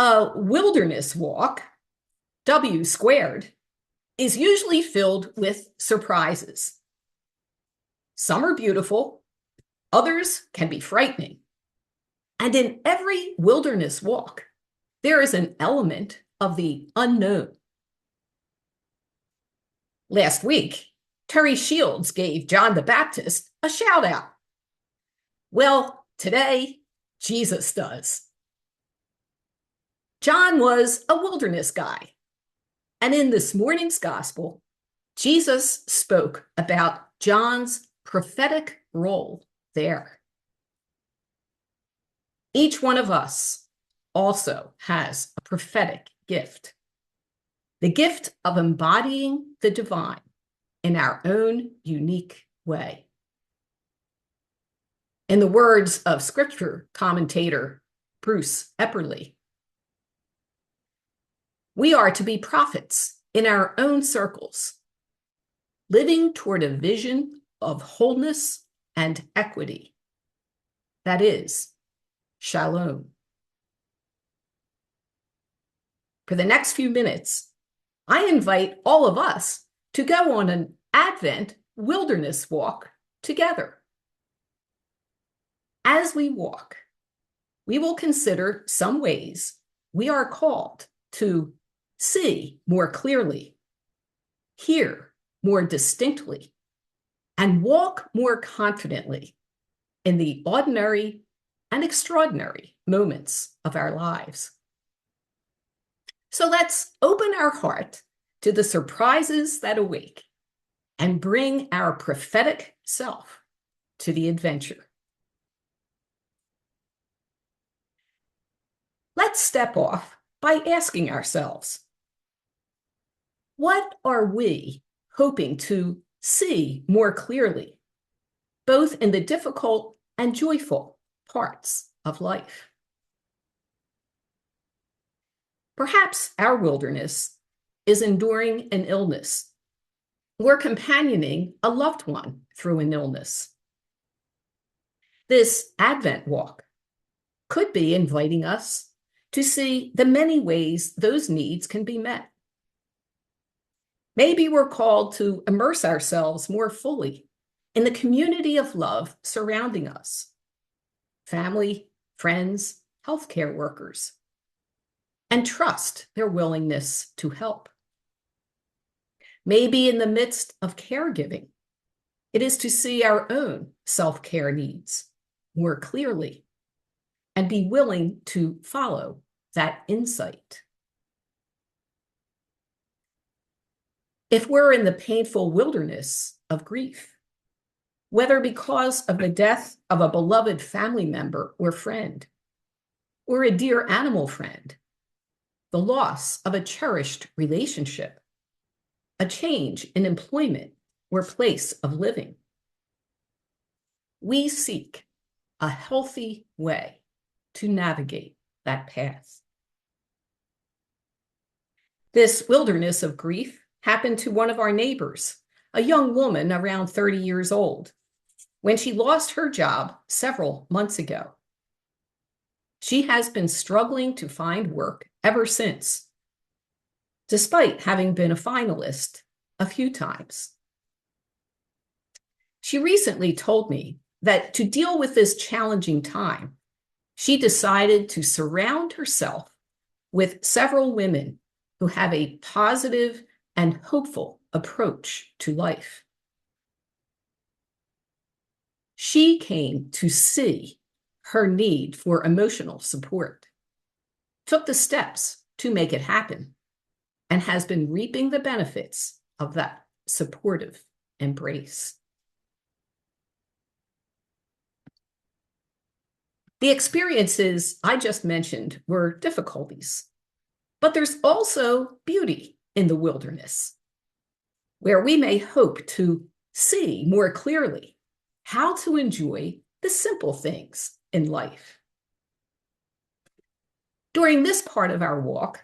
A wilderness walk, W squared, is usually filled with surprises. Some are beautiful, others can be frightening. And in every wilderness walk, there is an element of the unknown. Last week, Terry Shields gave John the Baptist a shout out. Well, today, Jesus does. John was a wilderness guy. And in this morning's gospel, Jesus spoke about John's prophetic role there. Each one of us also has a prophetic gift, the gift of embodying the divine in our own unique way. In the words of scripture commentator Bruce Epperly, we are to be prophets in our own circles, living toward a vision of wholeness and equity. That is, shalom. For the next few minutes, I invite all of us to go on an Advent wilderness walk together. As we walk, we will consider some ways we are called to see more clearly, hear more distinctly, and walk more confidently in the ordinary and extraordinary moments of our lives. So let's open our heart to the surprises that await and bring our prophetic self to the adventure. Let's step off by asking ourselves, what are we hoping to see more clearly, both in the difficult and joyful parts of life? Perhaps our wilderness is enduring an illness or companioning a loved one through an illness. This Advent walk could be inviting us to see the many ways those needs can be met. Maybe we're called to immerse ourselves more fully in the community of love surrounding us, family, friends, healthcare workers, and trust their willingness to help. Maybe in the midst of caregiving, it is to see our own self-care needs more clearly and be willing to follow that insight. If we're in the painful wilderness of grief, whether because of the death of a beloved family member or friend, or a dear animal friend, the loss of a cherished relationship, a change in employment or place of living, we seek a healthy way to navigate that path. This wilderness of grief happened to one of our neighbors, a young woman around 30 years old, when she lost her job several months ago. She has been struggling to find work ever since, despite having been a finalist a few times. She recently told me that to deal with this challenging time, she decided to surround herself with several women who have a positive and hopeful approach to life. She came to see her need for emotional support, took the steps to make it happen, and has been reaping the benefits of that supportive embrace. The experiences I just mentioned were difficulties, but there's also beauty in the wilderness, where we may hope to see more clearly how to enjoy the simple things in life. During this part of our walk,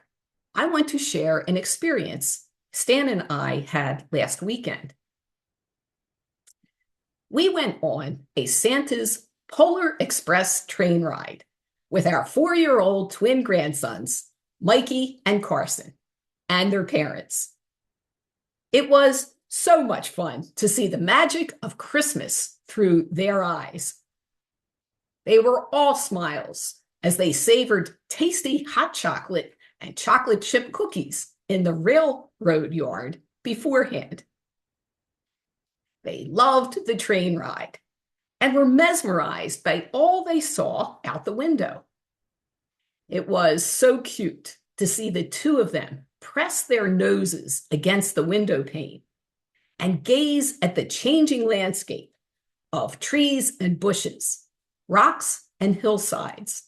I want to share an experience Stan and I had last weekend. We went on a Santa's Polar Express train ride with our 4-year-old twin grandsons, Mikey and Carson, and their parents. It was so much fun to see the magic of Christmas through their eyes. They were all smiles as they savored tasty hot chocolate and chocolate chip cookies in the railroad yard beforehand. They loved the train ride and were mesmerized by all they saw out the window. It was so cute to see the two of them press their noses against the window pane and gaze at the changing landscape of trees and bushes, rocks and hillsides,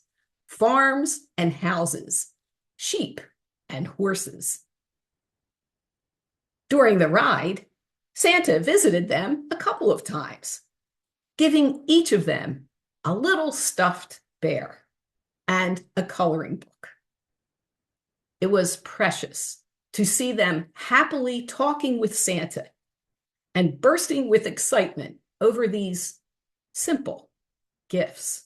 farms and houses, sheep and horses. During the ride, Santa visited them a couple of times, giving each of them a little stuffed bear and a coloring book. It was precious to see them happily talking with Santa and bursting with excitement over these simple gifts.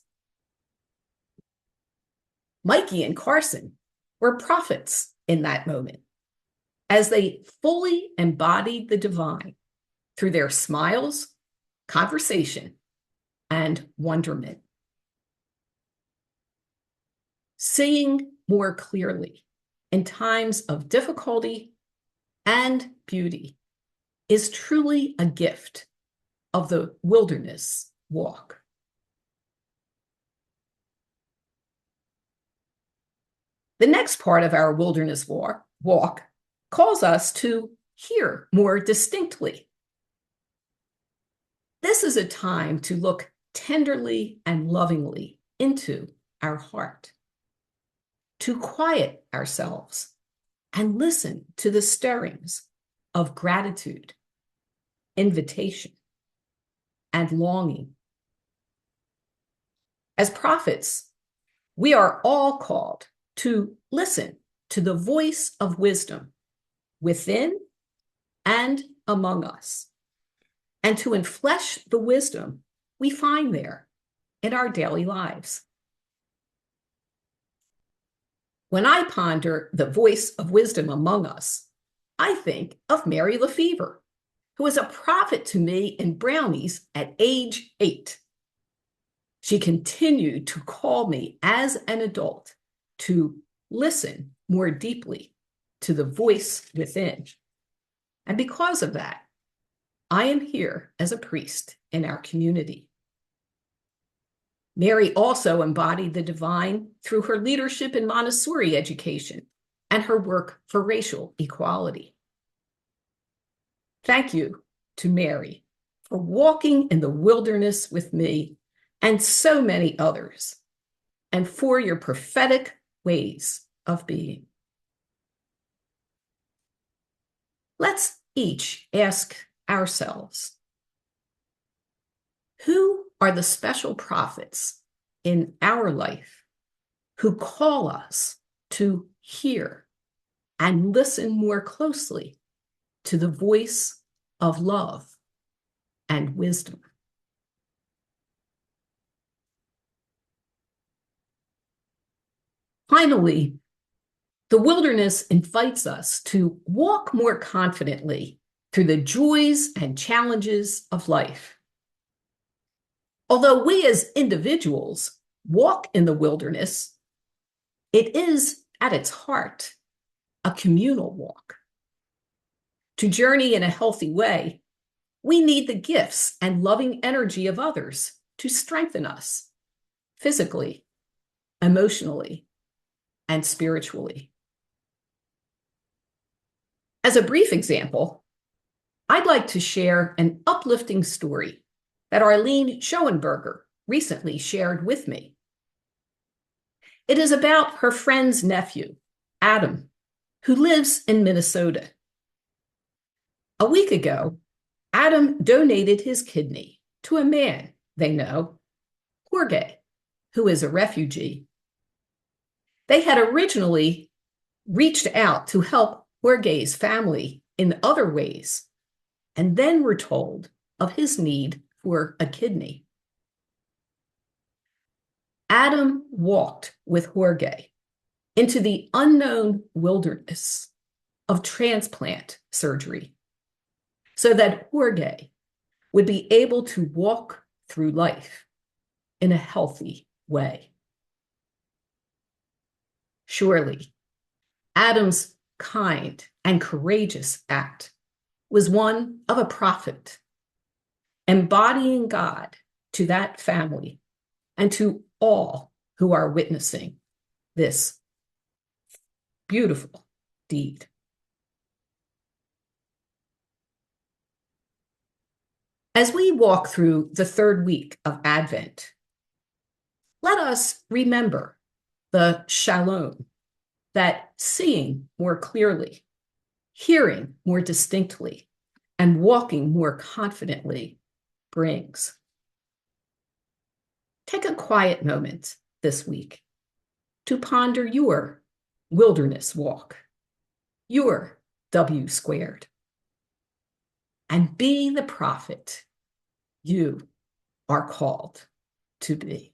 Mikey and Carson were prophets in that moment, as they fully embodied the divine through their smiles, conversation, and wonderment. Seeing more clearly in times of difficulty and beauty is truly a gift of the wilderness walk. The next part of our wilderness walk calls us to hear more distinctly. This is a time to look tenderly and lovingly into our heart, to quiet ourselves and listen to the stirrings of gratitude, invitation, and longing. As prophets, we are all called to listen to the voice of wisdom within and among us, and to enflesh the wisdom we find there in our daily lives. When I ponder the voice of wisdom among us, I think of Mary Lefevre, who was a prophet to me in brownies at age 8. She continued to call me as an adult to listen more deeply to the voice within. And because of that, I am here as a priest in our community. Mary also embodied the divine through her leadership in Montessori education and her work for racial equality. Thank you to Mary for walking in the wilderness with me and so many others, and for your prophetic ways of being. Let's each ask ourselves, who are the special prophets in our life who call us to hear and listen more closely to the voice of love and wisdom? Finally, the wilderness invites us to walk more confidently through the joys and challenges of life. Although we as individuals walk in the wilderness, it is at its heart a communal walk. To journey in a healthy way, we need the gifts and loving energy of others to strengthen us physically, emotionally, and spiritually. As a brief example, I'd like to share an uplifting story that Arlene Schoenberger recently shared with me. It is about her friend's nephew, Adam, who lives in Minnesota. A week ago, Adam donated his kidney to a man they know, Jorge, who is a refugee. They had originally reached out to help Jorge's family in other ways, and then were told of his need for a kidney. Adam walked with Jorge into the unknown wilderness of transplant surgery so that Jorge would be able to walk through life in a healthy way. Surely, Adam's kind and courageous act was one of a prophet, embodying God to that family and to all who are witnessing this beautiful deed. As we walk through the third week of Advent, let us remember the shalom that seeing more clearly, hearing more distinctly, and walking more confidently brings. Take a quiet moment this week to ponder your wilderness walk, your W squared, and be the prophet you are called to be.